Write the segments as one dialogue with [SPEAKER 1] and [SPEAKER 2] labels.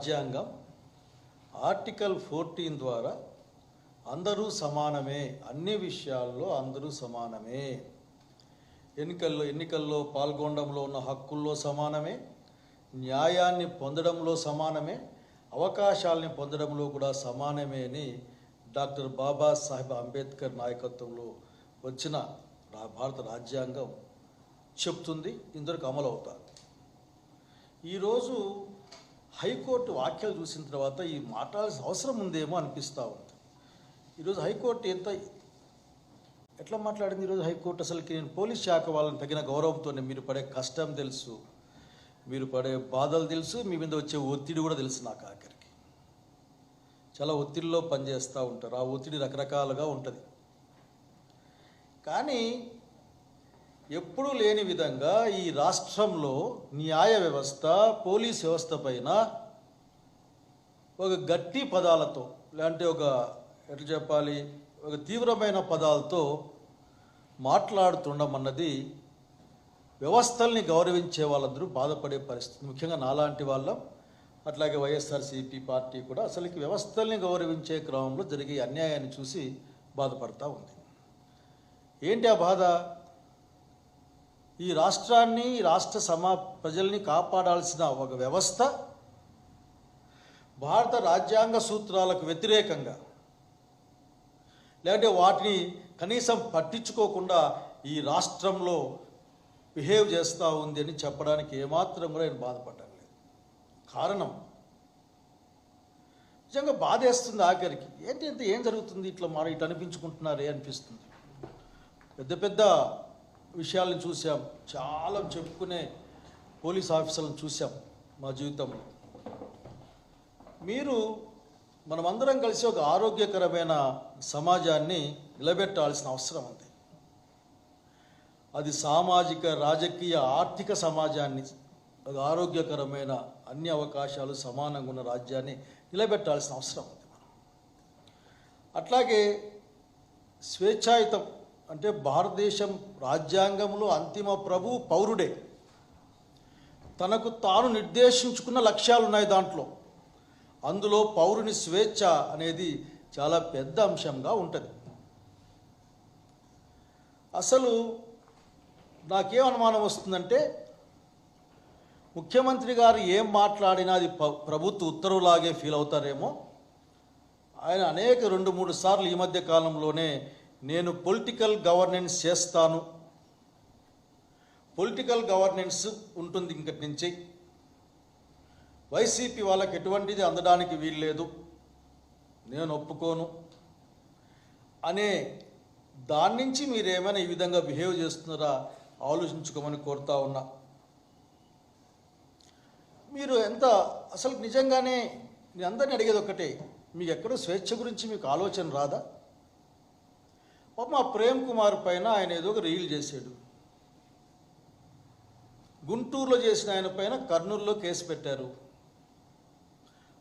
[SPEAKER 1] రాజ్యాంగం ఆర్టికల్ 14 ద్వారా అందరూ సమానమే, అన్ని విషయాల్లో అందరూ సమానమే. ఎన్నికల్లో పాల్గొనడంలో ఉన్న హక్కుల్లో సమానమే, న్యాయాన్ని పొందడంలో సమానమే, అవకాశాలని పొందడంలో కూడా సమానమే అని డాక్టర్ బాబాసాహెబ్ అంబేద్కర్ నాయకత్వంలో వచ్చిన భారత రాజ్యాంగం చెప్తుంది. ఇందరికి అమలు అవుతారు. ఈరోజు హైకోర్టు వ్యాఖ్యలు చూసిన తర్వాత ఈ మాట్లాడాల్సిన అవసరం ఉందేమో అనిపిస్తూ ఉంది. ఈరోజు హైకోర్టు ఎట్లా మాట్లాడింది? ఈరోజు హైకోర్టు అసలుకి నేను పోలీస్ శాఖ వాళ్ళని తగిన గౌరవంతోనే, మీరు పడే కష్టం తెలుసు, మీరు పడే బాధలు తెలుసు, మీ మీద వచ్చే ఒత్తిడి కూడా తెలుసు. నాకు ఆఖరికి చాలా ఒత్తిడిలో పనిచేస్తూ ఉంటారు. ఆ ఒత్తిడి రకరకాలుగా ఉంటుంది. కానీ ఎప్పుడూ లేని విధంగా ఈ రాష్ట్రంలో న్యాయ వ్యవస్థ, పోలీస్ వ్యవస్థ పైన ఒక గట్టి పదాలతో, లేదంటే ఎట్లా చెప్పాలి, ఒక తీవ్రమైన పదాలతో మాట్లాడుతుండడం అన్నది వ్యవస్థల్ని గౌరవించే వాళ్ళందరూ బాధపడే పరిస్థితి. ముఖ్యంగా నాలాంటి వాళ్ళం, అట్లాగే వైఎస్ఆర్సీపీ పార్టీ కూడా అసలుకి వ్యవస్థల్ని గౌరవించే క్రమంలో జరిగే అన్యాయాన్ని చూసి బాధపడతా ఉంది. ఏంటి ఆ బాధ? ఈ రాష్ట్రాన్ని, రాష్ట్ర ప్రజల్ని కాపాడాల్సిన ఒక వ్యవస్థ భారత రాజ్యాంగ సూత్రాలకు వ్యతిరేకంగా, లేదంటే వాటిని కనీసం పట్టించుకోకుండా ఈ రాష్ట్రంలో బిహేవ్ చేస్తూ ఉంది అని చెప్పడానికి ఏమాత్రం కూడా నేను బాధపడడం లేదు. కారణం నిజంగా బాధేస్తుంది. ఆఖరికి ఏం జరుగుతుంది, ఇట్లా అనిపించుకుంటున్నారే అనిపిస్తుంది. పెద్ద పెద్ద విషయాలను చూసాం, చాలా చెప్పుకునే పోలీస్ ఆఫీసర్లను చూసాం మా జీవితంలో. మనమందరం కలిసి ఒక ఆరోగ్యకరమైన సమాజాన్ని నిలబెట్టాల్సిన అవసరం ఉంది. అది సామాజిక, రాజకీయ, ఆర్థిక సమాజాన్ని, ఒక ఆరోగ్యకరమైన అన్ని అవకాశాలు సమానంగా ఉన్న రాజ్యాన్ని నిలబెట్టాల్సిన అవసరం ఉంది. అట్లాగే స్వేచ్ఛాయుతం అంటే భారతదేశం రాజ్యాంగంలో అంతిమ ప్రభువు పౌరుడే. తనకు తాను నిర్దేశించుకున్న లక్ష్యాలు ఉన్నాయి దాంట్లో. అందులో పౌరుని స్వేచ్ఛ అనేది చాలా పెద్ద అంశంగా ఉంటుంది. అసలు నాకేం అనుమానం వస్తుందంటే, ముఖ్యమంత్రి గారు ఏం మాట్లాడినా అది ప్రభుత్వ ఉత్తర్వులాగే ఫీల్ అవుతారేమో. ఆయన అనేక 2-3 సార్లు ఈ మధ్య కాలంలోనే నేను పొలిటికల్ గవర్నెన్స్ చేస్తాను, పొలిటికల్ గవర్నెన్స్ ఉంటుంది ఇంకటి నుంచి, వైసీపీ వాళ్ళకి ఎటువంటిది అందడానికి వీల్లేదు, నేను ఒప్పుకోను అనే దాని నుంచి మీరేమైనా ఈ విధంగా బిహేవ్ చేస్తున్నారా ఆలోచించుకోమని కోరుతా ఉన్నా. మీరు అసలు నిజంగానే నేను అందరినీ అడిగేది ఒక్కటే, మీకు ఎక్కడో స్వేచ్ఛ గురించి మీకు ఆలోచన రాదా? మా ప్రేమ్ కుమార్ పైన ఆయన ఏదో ఒక రీల్ చేశాడు. గుంటూరులో చేసిన ఆయన పైన కర్నూలులో కేసు పెట్టారు.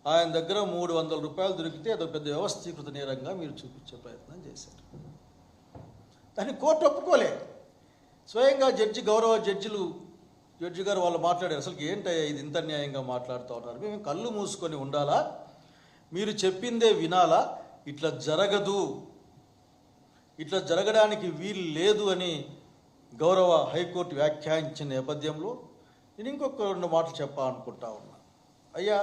[SPEAKER 1] ఆయన దగ్గర 300 రూపాయలు దొరికితే అదొక పెద్ద వ్యవస్థీకృత నేరంగా మీరు చూపించే ప్రయత్నం చేశారు. దాన్ని కోర్టు ఒప్పుకోలే. స్వయంగా గౌరవ జడ్జి గారు వాళ్ళు మాట్లాడారు. అసలు ఏంటయ్యా ఇది ఇంత న్యాయంగా మాట్లాడుతూ ఉన్నారు, మేము కళ్ళు మూసుకొని ఉండాలా, మీరు చెప్పిందే వినాలా, ఇట్లా జరగదు, ఇట్లా జరగడానికి వీలు లేదు అని గౌరవ హైకోర్టు వ్యాఖ్యానించిన నేపథ్యంలో నేను ఇంకొక 2 మాటలు చెప్పాలనుకుంటా ఉన్నా. అయ్యా,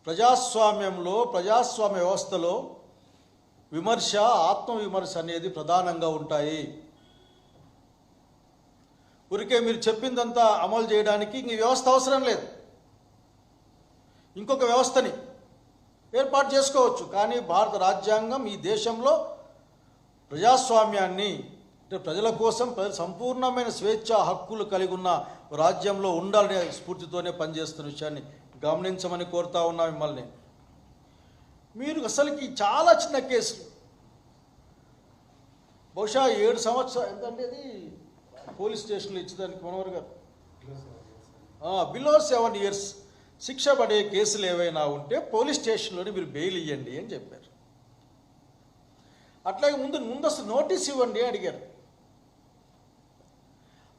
[SPEAKER 1] ప్రజాస్వామ్య వ్యవస్థలో విమర్శ, ఆత్మవిమర్శ అనేది ప్రధానంగా ఉంటాయి. ఊరికే మీరు చెప్పిందంతా అమలు చేయడానికి ఇంక వ్యవస్థ అవసరం లేదు. ఇంకొక వ్యవస్థని ఏర్పాటు చేసుకోవచ్చు. కానీ భారత రాజ్యాంగం ఈ దేశంలో ప్రజాస్వామ్యాన్ని, అంటే ప్రజల కోసం సంపూర్ణమైన స్వేచ్ఛ హక్కులు కలిగి ఉన్న రాజ్యంలో ఉండాలనే స్ఫూర్తితోనే పనిచేస్తున్న విషయాన్ని గమనించమని కోరుతా ఉన్నా మిమ్మల్ని. మీరు అసలుకి చాలా చిన్న కేసులు, బహుశా 7 సంవత్సరాలు ఎంతంటే అది పోలీస్ స్టేషన్లో ఇచ్చేదానికి మనోహర్ గారు, బిలో 7 years శిక్ష పడే కేసులు ఏవైనా ఉంటే పోలీస్ స్టేషన్లోనే మీరు బెయిల్ ఇవ్వండి అని చెప్పారు. అట్లాగే ముందస్తు నోటీస్ ఇవ్వండి అడిగారు.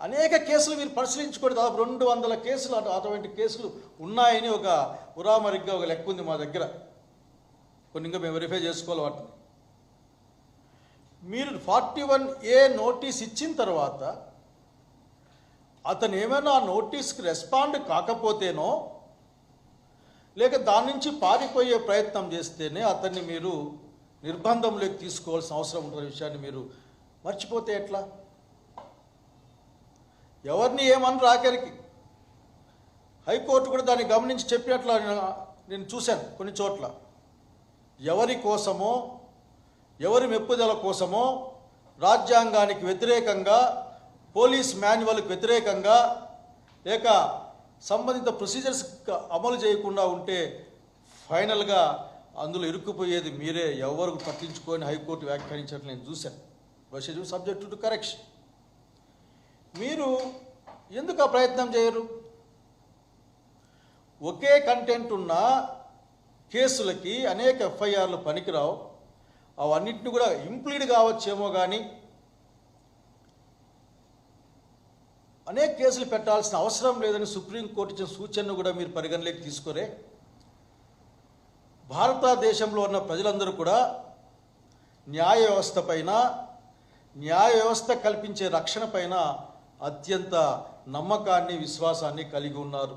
[SPEAKER 1] అనేక కేసులు మీరు పరిశీలించుకోండి. దాదాపు 200 కేసులు అటువంటి కేసులు ఉన్నాయని ఒక ఉరామరిగ్గా ఒక లెక్క ఉంది మా దగ్గర. కొన్ని ఇంకా మేము వెరిఫై చేసుకోవాలి వాటిని. మీరు 41A నోటీస్ ఇచ్చిన తర్వాత అతను ఏమైనా ఆ నోటీస్కి రెస్పాండ్ కాకపోతేనో లేక దాని నుంచి పారిపోయే ప్రయత్నం చేస్తేనే అతన్ని మీరు నిర్బంధంలోకి తీసుకోవాల్సిన అవసరం ఉంటున్న విషయాన్ని మీరు మర్చిపోతే ఎట్లా? ఎవరిని ఏమనరు ఆఖరికి. హైకోర్టు కూడా దాన్ని గమనించి చెప్పినట్లు నేను చూశాను కొన్ని చోట్ల. ఎవరి కోసమో, ఎవరి మెప్పుదల కోసమో, రాజ్యాంగానికి వ్యతిరేకంగా, పోలీస్ మాన్యువల్కి వ్యతిరేకంగా, లేక సంబంధిత ప్రొసీజర్స్ అమలు చేయకుండా ఉంటే ఫైనల్గా అందులో ఇరుక్కుపోయేది మీరే. ఎవరు పట్టించుకొని హైకోర్టు వ్యాఖ్యానించినట్లు నేను చూశాను. Procedure subject to correction. మీరు ఎందుకు ఆ ప్రయత్నం చేయరు? ఒకే కంటెంట్ ఉన్న కేసులకి అనేక ఎఫ్ఐఆర్లు పనికిరావు. అవన్నింటిని కూడా ఇంప్లీడ్ కావచ్చేమో కానీ అనేక కేసులు పెట్టాల్సిన అవసరం లేదని సుప్రీంకోర్టు ఇచ్చిన సూచనను కూడా మీరు పరిగణలోకి తీసుకోరే. భారతదేశంలో ఉన్న ప్రజలందరూ కూడా న్యాయ వ్యవస్థ పైన, న్యాయ వ్యవస్థ కల్పించే రక్షణ పైన అత్యంత నమ్మకాన్ని, విశ్వాసాన్ని కలిగి ఉన్నారు.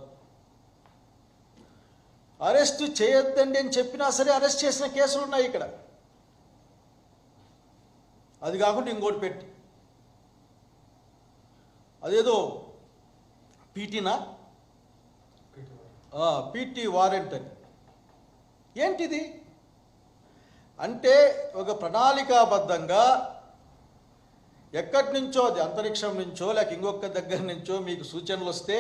[SPEAKER 1] అరెస్ట్ చేయొద్దండి అని చెప్పినా సరే అరెస్ట్ చేసిన కేసులు ఉన్నాయి ఇక్కడ. అది కాకుండా ఇంకోటి పెట్టి అదేదో పీటీ వారెంట్ అని. ఏంటిది అంటే ఒక ప్రణాళికాబద్ధంగా ఎక్కడి నుంచో, అది అంతరిక్షం నుంచో లేక ఇంకొక దగ్గర నుంచో మీకు సూచనలు వస్తే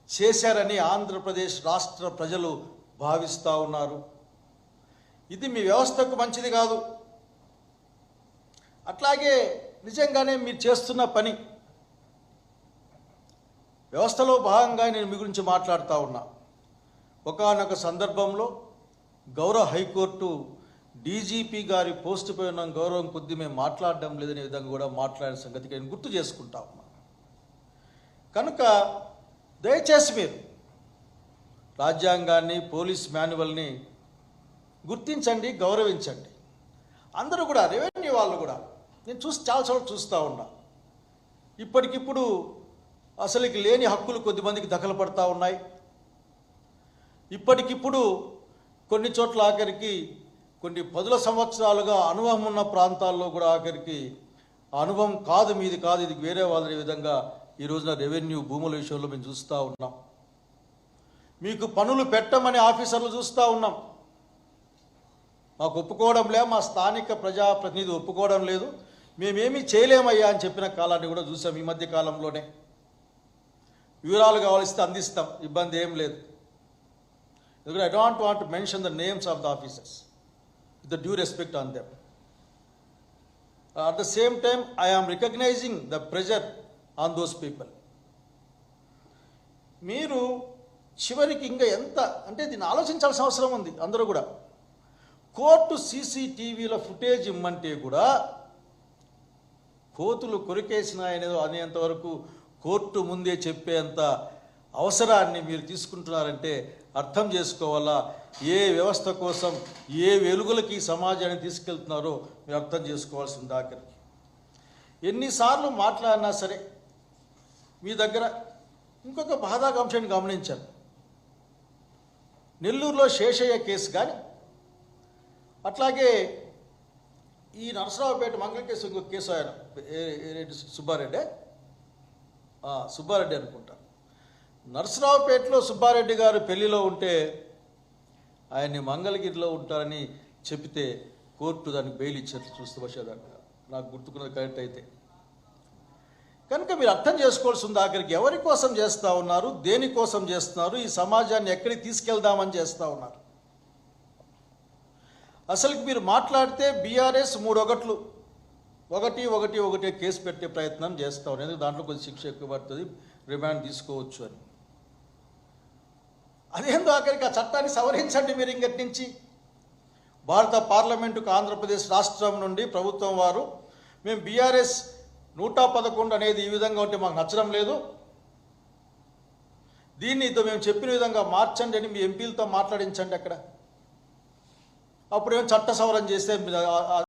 [SPEAKER 1] చేశారని ఆంధ్రప్రదేశ్ రాష్ట్ర ప్రజలు భావిస్తూ ఉన్నారు. ఇది మీ వ్యవస్థకు మంచిది కాదు. అట్లాగే నిజంగానే మీరు చేస్తున్న పని వ్యవస్థలో భాగంగా నేను మీ గురించి మాట్లాడుతూ ఉన్నా. ఒకానొక సందర్భంలో గౌరవ హైకోర్టు డీజీపీ గారి పోస్టు పై ఉన్న గౌరవం కొద్దీ మేము మాట్లాడడం లేదనే విధంగా కూడా మాట్లాడిన సంగతికి నేను గుర్తు చేసుకుంటా ఉన్నా. కనుక దయచేసి మీరు రాజ్యాంగాన్ని, పోలీస్ మాన్యువల్ని గుర్తించండి, గౌరవించండి. అందరూ కూడా, రెవెన్యూ వాళ్ళు కూడా, నేను చాలా చోట్ల చూస్తూ ఉన్నా, ఇప్పటికిప్పుడు అసలుకి లేని హక్కులు కొద్దిమందికి దఖలు పడతా ఉన్నాయి. ఇప్పటికిప్పుడు కొన్ని చోట్ల ఆఖరికి కొన్ని 10 సంవత్సరాలుగా అనుభవం ఉన్న ప్రాంతాల్లో కూడా ఆఖరికి అనుభవం కాదు, మీది కాదు, ఇది వేరే వాళ్ళ విధంగా ఈ రోజున రెవెన్యూ భూముల విషయంలో మేము చూస్తూ ఉన్నాం. మీకు పనులు పెట్టమని ఆఫీసర్లు చూస్తూ ఉన్నాం. మాకు ఒప్పుకోవడం లేదు, మా స్థానిక ప్రజాప్రతినిధి ఒప్పుకోవడం లేదు, మేమేమీ చేయలేమయ్యా అని చెప్పిన కాలాన్ని కూడా చూసాం ఈ మధ్య కాలంలోనే. వివరాలు కావాల్సితే అందిస్తాం, ఇబ్బంది ఏం లేదు. ఎందుకంటే I don't want to mention the names of the officers with the due respect on them. At the same time, I am recognizing the pressure on those people. మీరు చివరికి ఇంకా ఎంత అంటే దీన్ని ఆలోచించాల్సిన అవసరం ఉంది అందరూ కూడా. కోర్టు సీసీటీవీలో ఫుటేజ్ ఇమ్మంటే కూడా కోతులు కొరికేసినాయనేదో అనేంత వరకు కోర్టు ముందే చెప్పేంత అవసరాన్ని మీరు తీసుకుంటున్నారంటే అర్థం చేసుకోవాలా. ఏ వ్యవస్థ కోసం, ఏ వెలుగులకి సమాజాన్ని తీసుకెళ్తున్నారో మీరు అర్థం చేసుకోవాల్సింది. ఆఖరికి ఎన్నిసార్లు మాట్లాడినా సరే మీ దగ్గర ఇంకొక బాధాకాంశాన్ని గమనించాను. నెల్లూరులో శేషయ్య కేసు కానీ, అట్లాగే ఈ నరసరావుపేట మంగళ కేసు, ఇంకొక కేసు ఆయన సుబ్బారెడ్డి అనుకుంటా. నరసరావుపేటలో సుబ్బారెడ్డి గారు పెళ్లిలో ఉంటే ఆయన్ని మంగళగిరిలో ఉంటారని చెప్తే కోర్టు దానికి బెయిల్ ఇచ్చేట్లు చూస్తే బహుశా నాకు గుర్తుకున్నది కరెక్ట్ అయితే. కనుక మీరు అర్థం చేసుకోవాల్సింది ఆఖరికి ఎవరి కోసం చేస్తూ ఉన్నారు, దేనికోసం చేస్తున్నారు, ఈ సమాజాన్ని ఎక్కడికి తీసుకెళ్దామని చేస్తూ ఉన్నారు. అసలుకి మీరు మాట్లాడితే బీఆర్ఎస్ 3 కేసు పెట్టే ప్రయత్నం చేస్తూ ఉన్నారు. ఎందుకంటే దాంట్లో కొంచెం శిక్ష ఎక్కువ పడుతుంది, రిమాండ్ తీసుకోవచ్చు అని. అదేందో ఆఖరికి ఆ చట్టాన్ని సవరించండి మీరు. ఇంకటి నుంచి భారత పార్లమెంటుకు ఆంధ్రప్రదేశ్ రాష్ట్రం నుండి ప్రభుత్వం వారు మేము బీఆర్ఎస్ 111 అనేది ఈ విధంగా ఉంటే మాకు నచ్చడం లేదు, దీన్ని మేము చెప్పిన విధంగా మార్చండి అని మీ ఎంపీలతో మాట్లాడించండి అక్కడ. అప్పుడేమో చట్ట సవరణ చేస్తే